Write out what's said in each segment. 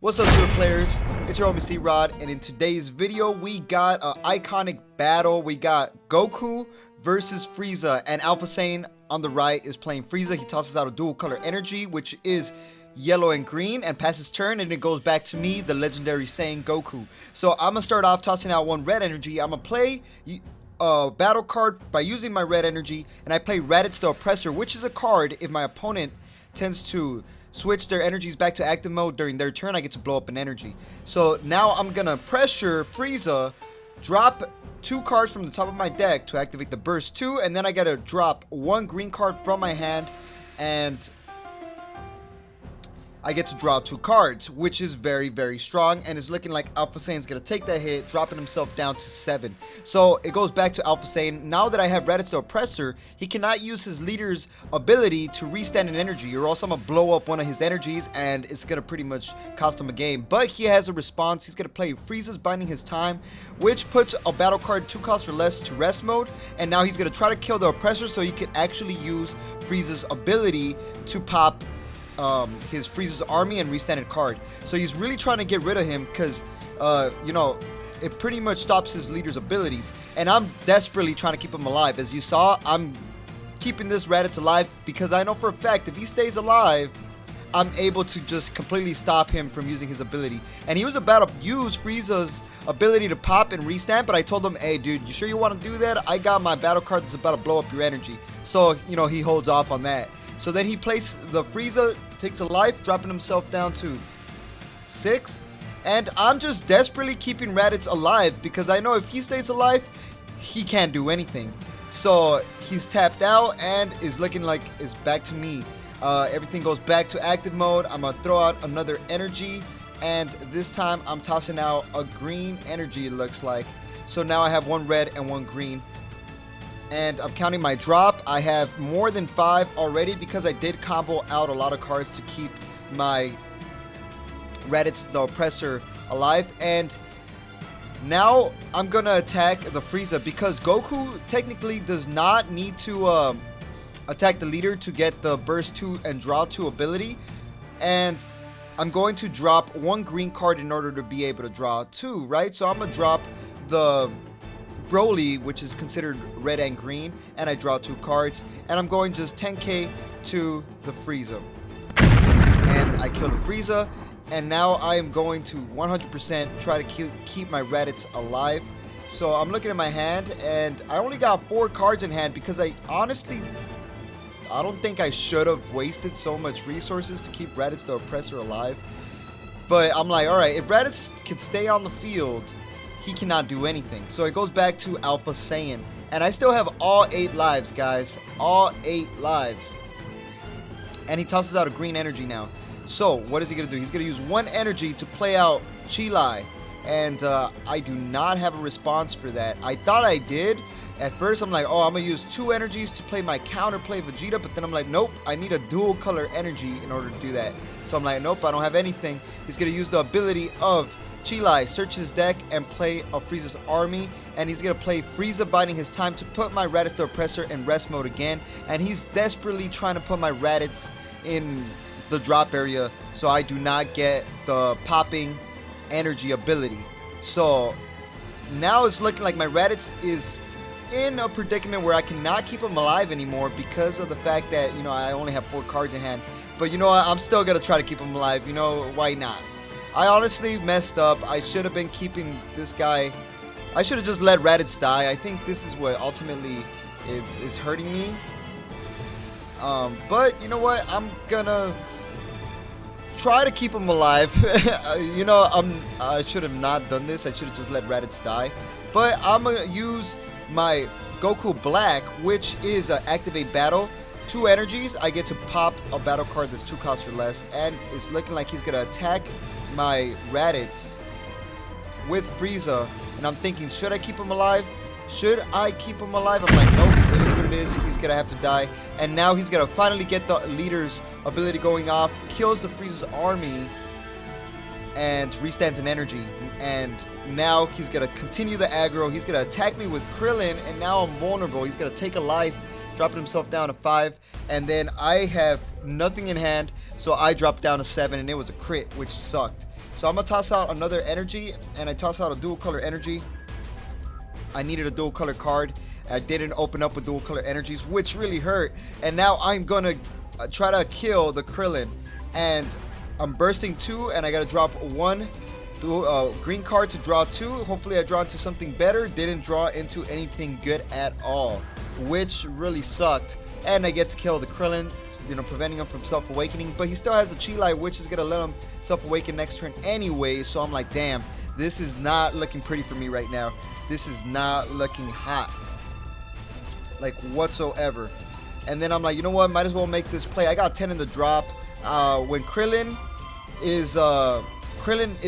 What's up, Super Players? It's your homie C-Rod, and in today's video, we got an iconic battle. We got Goku versus Frieza, and Alpha Saiyan on the right is playing Frieza. He tosses out a dual color energy, which is yellow and green, and passes turn, and it goes back to me, the legendary Saiyan Goku. So I'm gonna start off tossing out one red energy. I'm gonna play a battle card by using my red energy, and I play Raditz the Oppressor, which is a card if my opponent tends to switch their energies back to active mode during their turn, I get to blow up an energy. So now I'm gonna pressure Frieza, drop 2 cards from the top of my deck to activate the burst 2, and then I gotta drop 1 green card from my hand, and I get to draw 2 cards, which is very, very strong, and it's looking like Alpha Saiyan's gonna take that hit, dropping himself down to 7. So it goes back to Alpha Saiyan. Now that I have Raditz the Oppressor, he cannot use his leader's ability to restand an energy, or else I'm gonna blow up one of his energies, and it's gonna pretty much cost him a game. But he has a response. He's gonna play Frieza's Binding His Time, which puts a battle card 2 costs or less to rest mode, and now he's gonna try to kill the Oppressor so he can actually use Frieza's ability to pop his Frieza's army and restand a card. So he's really trying to get rid of him because you know, it pretty much stops his leader's abilities, and I'm desperately trying to keep him alive. As you saw, I'm keeping this Raditz alive because I know for a fact if he stays alive, I'm able to just completely stop him from using his ability. And he was about to use Frieza's ability to pop and restand, but I told him, hey dude, you sure you want to do that? I got my battle card that's about to blow up your energy. So, you know, he holds off on that. So then he plays the Frieza, takes a life, dropping himself down to 6. And I'm just desperately keeping Raditz alive because I know if he stays alive, he can't do anything. So he's tapped out and is looking like it's back to me. Everything goes back to active mode. I'm going to throw out another energy, and this time I'm tossing out a green energy, it looks like. So now I have 1 red and 1 green. And I'm counting my drop. I have more than 5 already because I did combo out a lot of cards to keep my Raditz the Oppressor alive. And now I'm gonna attack the Frieza because Goku technically does not need to attack the leader to get the burst 2 and draw 2 ability. And I'm going to drop 1 green card in order to be able to draw 2, right? So I'm gonna drop the Broly, which is considered red and green, and I draw 2 cards, and I'm going just 10k to the Frieza, and I kill the Frieza. And now I am going to 100% try to keep my Raditz alive. So I'm looking at my hand, and I only got 4 cards in hand because I don't think I should have wasted so much resources to keep Raditz the Oppressor alive. But I'm like, alright, if Raditz can stay on the field, he cannot do anything. So it goes back to Alpha Saiyan, and I still have all 8 lives, guys, all 8 lives. And he tosses out a green energy now. So what is he gonna do? He's gonna use 1 energy to play out Chilai, and I do not have a response for that. I thought I did at first. I'm like, oh, I'm gonna use 2 energies to play my counterplay Vegeta, but then I'm like, nope, I need a dual color energy in order to do that. So I'm like, nope, I don't have anything. He's gonna use the ability of Chilai, search his deck and play a Frieza's army, and he's gonna play Frieza Binding His Time to put my Raditz the Oppressor in rest mode again. And he's desperately trying to put my Raditz in the drop area so I do not get the popping energy ability. So now it's looking like my Raditz is in a predicament where I cannot keep him alive anymore because of the fact that, you know, I only have 4 cards in hand. But you know what, I'm still gonna try to keep him alive. You know, why not? I honestly messed up. I should have been keeping this guy. I should have just let Raditz die. I think this is what ultimately is hurting me. But you know what? I'm gonna try to keep him alive. You know, I should have not done this. I should have just let Raditz die. But I'm gonna use my Goku Black, which is activate battle. 2 energies. I get to pop a battle card that's 2 costs or less, and it's looking like he's gonna attack my Raditz with Frieza. And I'm thinking, should I keep him alive? Should I keep him alive? I'm like, nope, it is what it is. He's gonna have to die. And now he's gonna finally get the leader's ability going off, kills the Frieza's army, and restands an energy. And now he's gonna continue the aggro. He's gonna attack me with Krillin, and now I'm vulnerable. He's gonna take a life, dropping himself down to 5, and then I have nothing in hand, so I dropped down to 7, and it was a crit, which sucked. So I'm gonna toss out another energy, and I toss out a dual color energy. I needed a dual color card. I didn't open up with dual color energies, which really hurt. And now I'm gonna try to kill the Krillin, and I'm bursting 2, and I gotta drop 1 green card to draw 2. Hopefully I draw into something better. Didn't draw into anything good at all, which really sucked. And I get to kill the Krillin, you know, preventing him from self-awakening. But he still has the Chi Light, which is gonna let him self-awaken next turn anyway. So I'm like, damn, this is not looking pretty for me right now. This is not looking hot, like, whatsoever. And then I'm like, you know what, might as well make this play. I got 10 in the drop. When Krillin is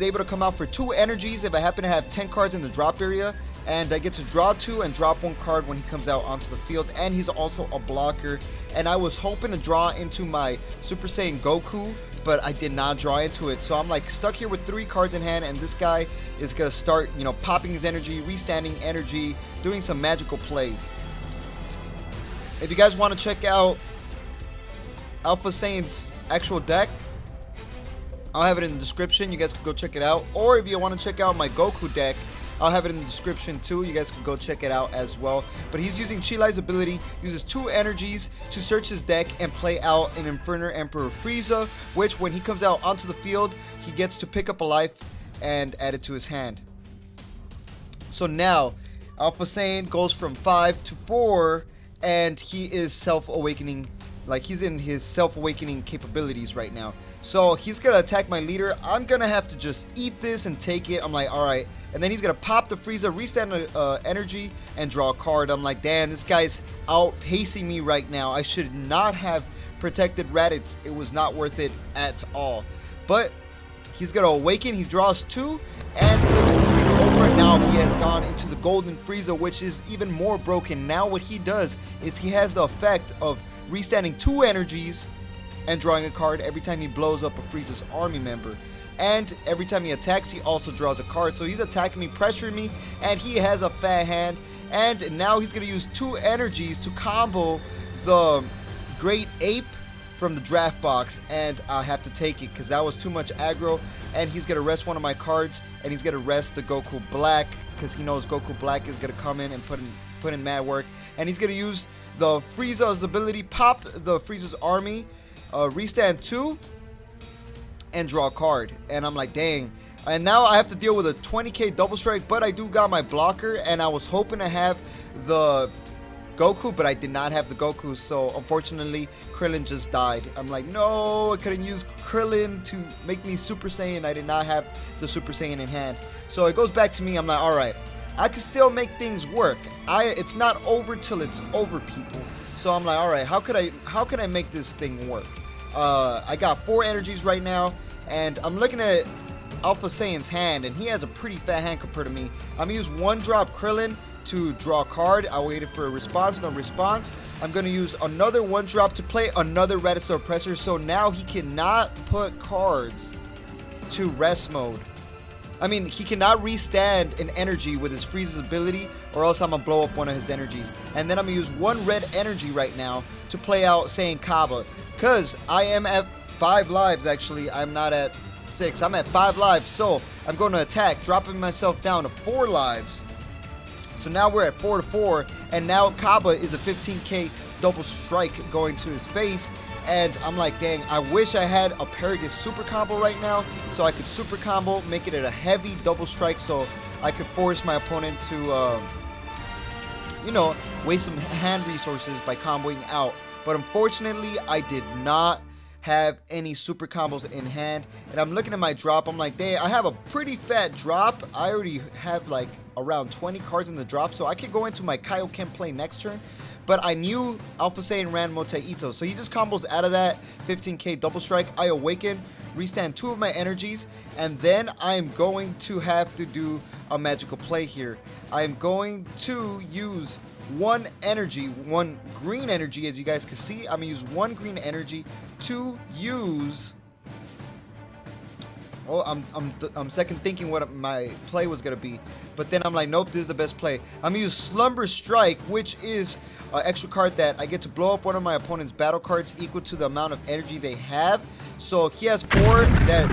able to come out for 2 energies if I happen to have 10 cards in the drop area, and I get to draw 2 and drop 1 card when he comes out onto the field. And he's also a blocker, and I was hoping to draw into my Super Saiyan Goku, but I did not draw into it. So I'm like stuck here with 3 cards in hand, and this guy is gonna start, you know, popping his energy, restanding energy, doing some magical plays. If you guys want to check out Alpha Saiyan's actual deck, I'll have it in the description. You guys can go check it out. Or if you want to check out my Goku deck, I'll have it in the description too. You guys can go check it out as well. But he's using Chi Lai's ability, uses 2 energies to search his deck and play out an Inferno Emperor Frieza, which when he comes out onto the field, he gets to pick up a life and add it to his hand. So now, Alpha Saiyan goes from 5 to 4, and he is self-awakening. Like, he's in his self-awakening capabilities right now. So he's gonna attack my leader. I'm gonna have to just eat this and take it. I'm like, alright. And then he's gonna pop the Frieza, restand energy, and draw a card. I'm like, damn, this guy's outpacing me right now. I should not have protected Raditz. It was not worth it at all. But he's gonna awaken. He draws 2 and flips his leader over. And now he has gone into the Golden Frieza, which is even more broken. Now what he does is he has the effect of restanding 2 energies and drawing a card every time he blows up a Frieza's army member. And every time he attacks, he also draws a card. So he's attacking me, pressuring me, and he has a fat hand. And now he's going to use 2 energies to combo the Great Ape from the draft box. And I have to take it because that was too much aggro. And he's going to rest one of my cards, and he's going to rest the Goku Black because he knows Goku Black is going to come in and put in mad work. And he's going to use the Frieza's ability, pop the Frieza's army, restand 2, and draw a card. And I'm like, dang. And now I have to deal with a 20k double strike, but I do got my blocker, and I was hoping to have the Goku, but I did not have the Goku. So unfortunately, Krillin just died. I'm like, no, I couldn't use Krillin to make me Super Saiyan. I did not have the Super Saiyan in hand. So it goes back to me. I'm like, all right, I can still make things work. It's not over till it's over, people. So I'm like, all right, how could I make this thing work? I got 4 energies right now, and I'm looking at Alpha Saiyan's hand, and he has a pretty fat hand compared to me. I'm gonna use 1 drop Krillin to draw a card. I waited for a response, no response. I'm gonna use another 1 drop to play another Raditz the Oppressor, so now he cannot put cards to rest mode. I mean, he cannot restand an energy with his Frieza's ability, or else I'm gonna blow up one of his energies. And then I'm gonna use 1 red energy right now to play out Saiyan Kaba, because I am at 5 lives. Actually, I'm not at 6. I'm at 5 lives, so I'm going to attack, dropping myself down to 4 lives. So now we're at 4 to 4, and now Kaba is a 15k double strike going to his face. And I'm like, dang, I wish I had a Paragus super combo right now, so I could super combo, make it a heavy double strike, so I could force my opponent to, you know, waste some hand resources by comboing out. But unfortunately, I did not have any super combos in hand. And I'm looking at my drop. I'm like, dang, I have a pretty fat drop. I already have like around 20 cards in the drop, so I could go into my Kaioken play next turn. But I knew Alpha Saiyan ran Motai-Ito, so he just combos out of that 15k double strike. I awaken, restand 2 of my energies, and then I'm going to have to do a magical play here. I'm going to use 1 energy, 1 green energy, as you guys can see. I'm gonna use 1 green energy to use. Oh, I'm second thinking what my play was gonna be, but then I'm like, nope, this is the best play. I'm gonna use Slumber Strike, which is an extra card that I get to blow up one of my opponent's battle cards equal to the amount of energy they have. So he has 4 that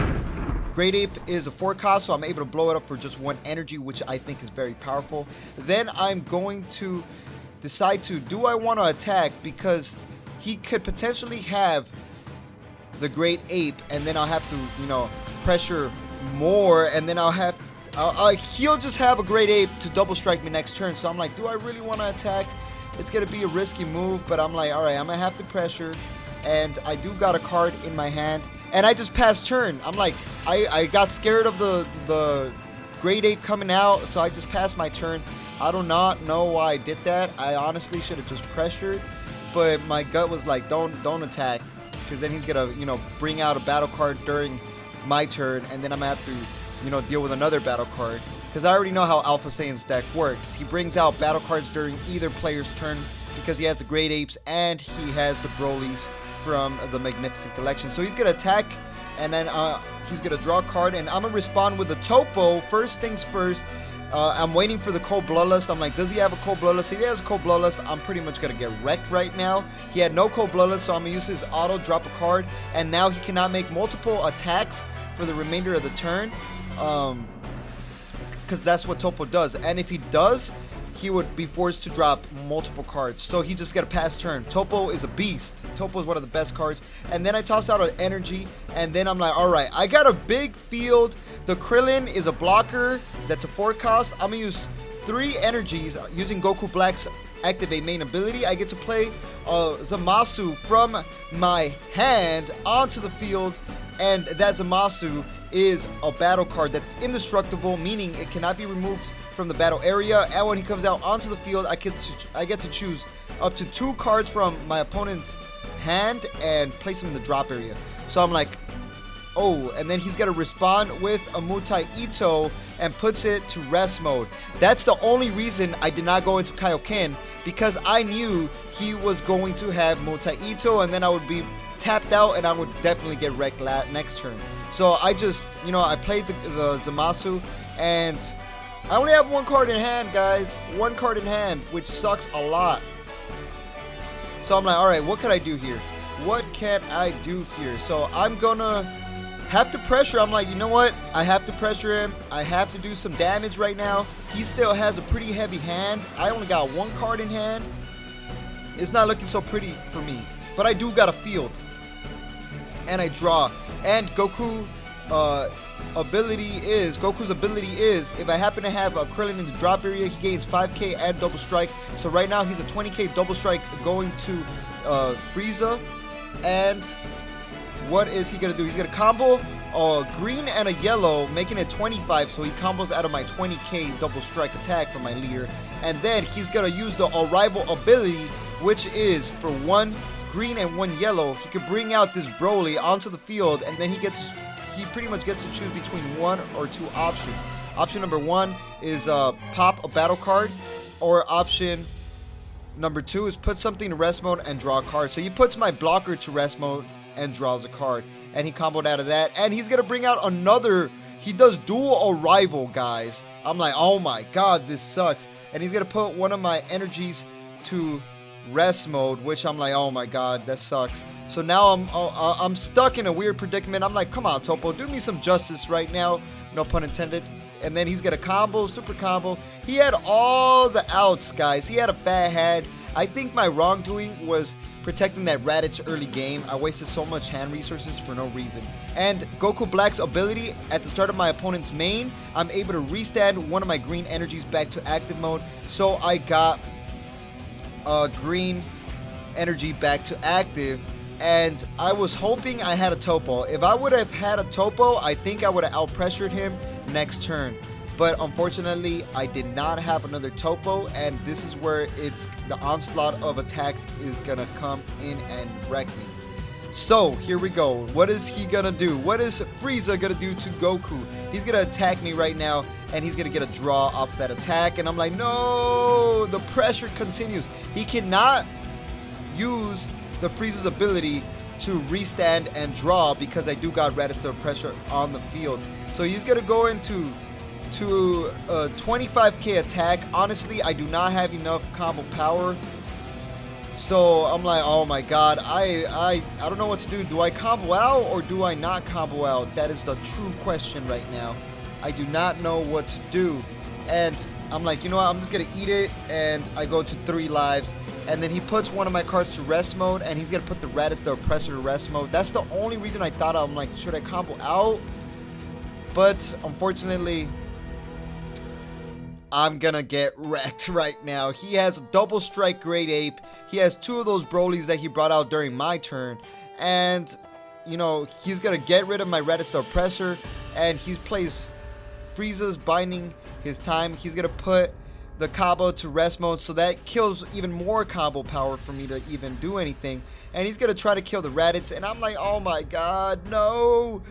Great Ape is a 4 cost, so I'm able to blow it up for just 1 energy, which I think is very powerful. Then I'm going to decide to, do I want to attack? Because he could potentially have the Great Ape, and then I'll have to, you know, pressure more, and then he'll just have a Great Ape to double strike me next turn. So I'm like, do I really want to attack? It's going to be a risky move, but I'm like, alright, I'm going to have to pressure. And I do got a card in my hand, and I just passed turn. I'm like, I got scared of the Great Ape coming out, so I just passed my turn. I do not know why I did that. I honestly should have just pressured, but my gut was like, don't attack, because then he's gonna, you know, bring out a battle card during my turn, and then I'm gonna have to, you know, deal with another battle card, because I already know how Alpha Saiyan's deck works. He brings out battle cards during either player's turn because he has the Great Apes and he has the Brolys from the Magnificent Collection. So he's gonna attack, and then he's gonna draw a card, and I'm gonna respond with a Topo. First things first, I'm waiting for the Cold Bloodlust. I'm like, does he have a Cold Bloodlust? If he has a Cold Bloodlust, I'm pretty much gonna get wrecked right now. He had no Cold Bloodlust, so I'm gonna use his auto, drop a card, and now he cannot make multiple attacks for the remainder of the turn, because that's what Topo does. And if he does, he would be forced to drop multiple cards. So he just got a pass turn. Topo is a beast. Topo is one of the best cards. And then I toss out an energy, and then I'm like, alright, I got a big field. The Krillin is a blocker. That's a 4 cost. I'm gonna use 3 energies using Goku Black's activate main ability. I get to play Zamasu from my hand onto the field, and that Zamasu is a battle card that's indestructible, meaning it cannot be removed from the battle area. And when he comes out onto the field, I get to choose up to 2 cards from my opponent's hand and place them in the drop area. So I'm like, oh, and then he's gonna respond with a Mutai Ito and puts it to rest mode. That's the only reason I did not go into Kaioken, because I knew he was going to have Mutai Ito, and then I would be tapped out and I would definitely get wrecked next turn. So I just, you know, I played the Zamasu, and I only have 1 card in hand, guys. 1 card in hand, which sucks a lot. So I'm like, alright, what could I do here? What can I do here? So I'm gonna have to pressure. I'm like, you know what? I have to pressure him. I have to do some damage right now. He still has a pretty heavy hand. I only got 1 card in hand. It's not looking so pretty for me. But I do got a field. And I draw. And Goku's ability is, if I happen to have a Krillin in the drop area, he gains 5k and double strike. So right now he's a 20k double strike going to Frieza. And what is he gonna do? He's gonna combo a green and a yellow, making it 25. So he combos out of my 20k double strike attack from my leader. And then he's gonna use the arrival ability, which is for 1 green and 1 yellow. He could bring out this Broly onto the field, and then he pretty much gets to choose between 1 or 2 options. Option number 1 is pop a battle card, or option number 2 is put something to rest mode and draw a card. So he puts my blocker to rest mode and draws a card, and he comboed out of that. And he's gonna bring out another. He does dual arrival, guys. I'm like, oh my god, this sucks. And he's gonna put one of my energies to rest mode, which I'm like, oh my god, that sucks. So now I'm stuck in a weird predicament. I'm like, come on, Topo, do me some justice right now, no pun intended. And then he's gonna combo, super combo. He had all the outs, guys. He had a fat hand. I think my wrongdoing was protecting that Raditz early game. I wasted so much hand resources for no reason. And Goku Black's ability, at the start of my opponent's main, I'm able to restand one of my green energies back to active mode. So I got green energy back to active, and I was hoping I had a Topo. If I would have had a Topo, I think I would have out-pressured him next turn. But unfortunately, I did not have another Topo, and this is where the onslaught of attacks is gonna come in and wreck me. So here we go. What is he gonna do? What is Frieza gonna do to Goku? He's gonna attack me right now, and he's gonna get a draw off that attack. And I'm like, no, the pressure continues. He cannot use the Frieza's ability to restand and draw, because I do got Raditz pressure on the field. So he's gonna go into a 25k attack. Honestly, I do not have enough combo power. So I'm like, oh my god, I don't know what to do. Do I combo out or do I not combo out? That is the true question right now. I do not know what to do. And I'm like, you know what, I'm just gonna eat it, and I go to 3 lives. And then he puts one of my cards to rest mode, and he's gonna put the Raditz the Oppressor to rest mode. That's the only reason I thought I'm like, should I combo out? But unfortunately, I'm gonna get wrecked right now. He has a double strike Great Ape. He has 2 of those Brolys that he brought out during my turn. And, you know, he's gonna get rid of my Raditz the Oppressor. And he plays Frieza's binding his time. He's gonna put the combo to rest mode, so that kills even more combo power for me to even do anything. And he's gonna try to kill the Raditz, and I'm like, oh my god, no,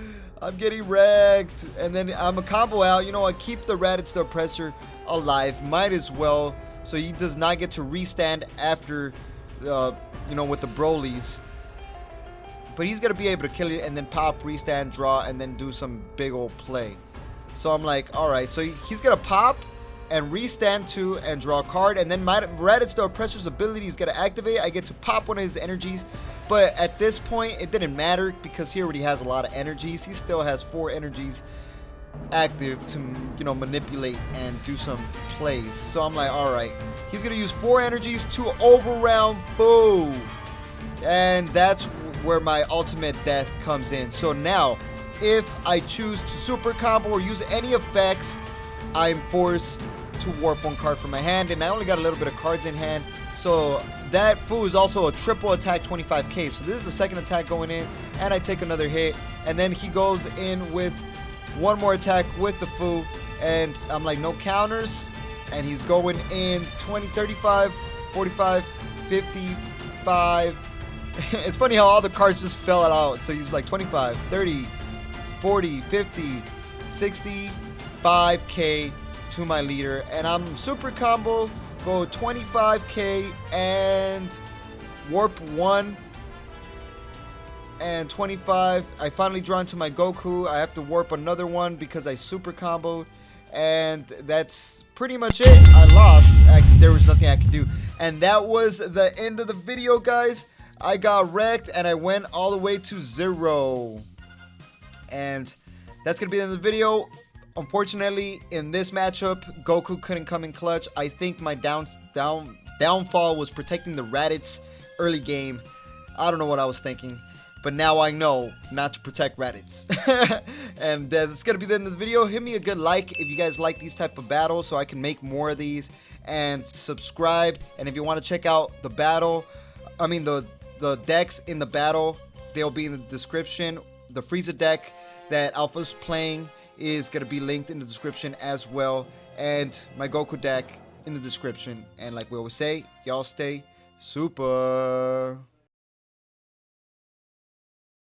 I'm getting wrecked. And then I'm a combo out. You know, I keep the Raditz the Oppressor alive, might as well, so he does not get to restand after you know, with the Brolys. But he's gonna be able to kill it and then pop, restand, draw, and then do some big old play. So I'm like, all right, so he's gonna pop and restand 2 and draw a card, and then my Raditz the Oppressor's ability is gonna activate. I get to pop one of his energies, but at this point it didn't matter because he already has a lot of energies. He still has 4 energies active to, you know, manipulate and do some plays. So I'm like, all right, he's gonna use 4 energies to overround Boo, and that's where my ultimate death comes in. So now, if I choose to super combo or use any effects, I'm forced to warp 1 card from my hand, and I only got a little bit of cards in hand. So that Fu is also a triple attack 25k. So this is the second attack going in, and I take another hit, and then he goes in with 1 more attack with the Fu, and I'm like, no counters, and he's going in 20, 35, 45, 55. It's funny how all the cards just fell out. So he's like 25, 30, 40, 50, 65k to my leader, and I'm super combo, go 25k and warp 1 and 25. I finally draw into my Goku. I have to warp another one because I super comboed, and that's pretty much it. I lost. There was nothing I could do, and that was the end of the video, guys. I got wrecked and I went all the way to 0, and that's gonna be the end of the video. Unfortunately, in this matchup, Goku couldn't come in clutch. I think my downfall was protecting the Raditz early game. I don't know what I was thinking, but now I know not to protect Raditz. And that's gonna be the end of the video. Hit me a good like if you guys like these type of battles, so I can make more of these, and subscribe. And if you want to check out the battle, I mean the decks in the battle, they'll be in the description. The Frieza deck that Alpha's playing is going to be linked in the description as well, and my Goku deck in the description. And like we always say, y'all stay super.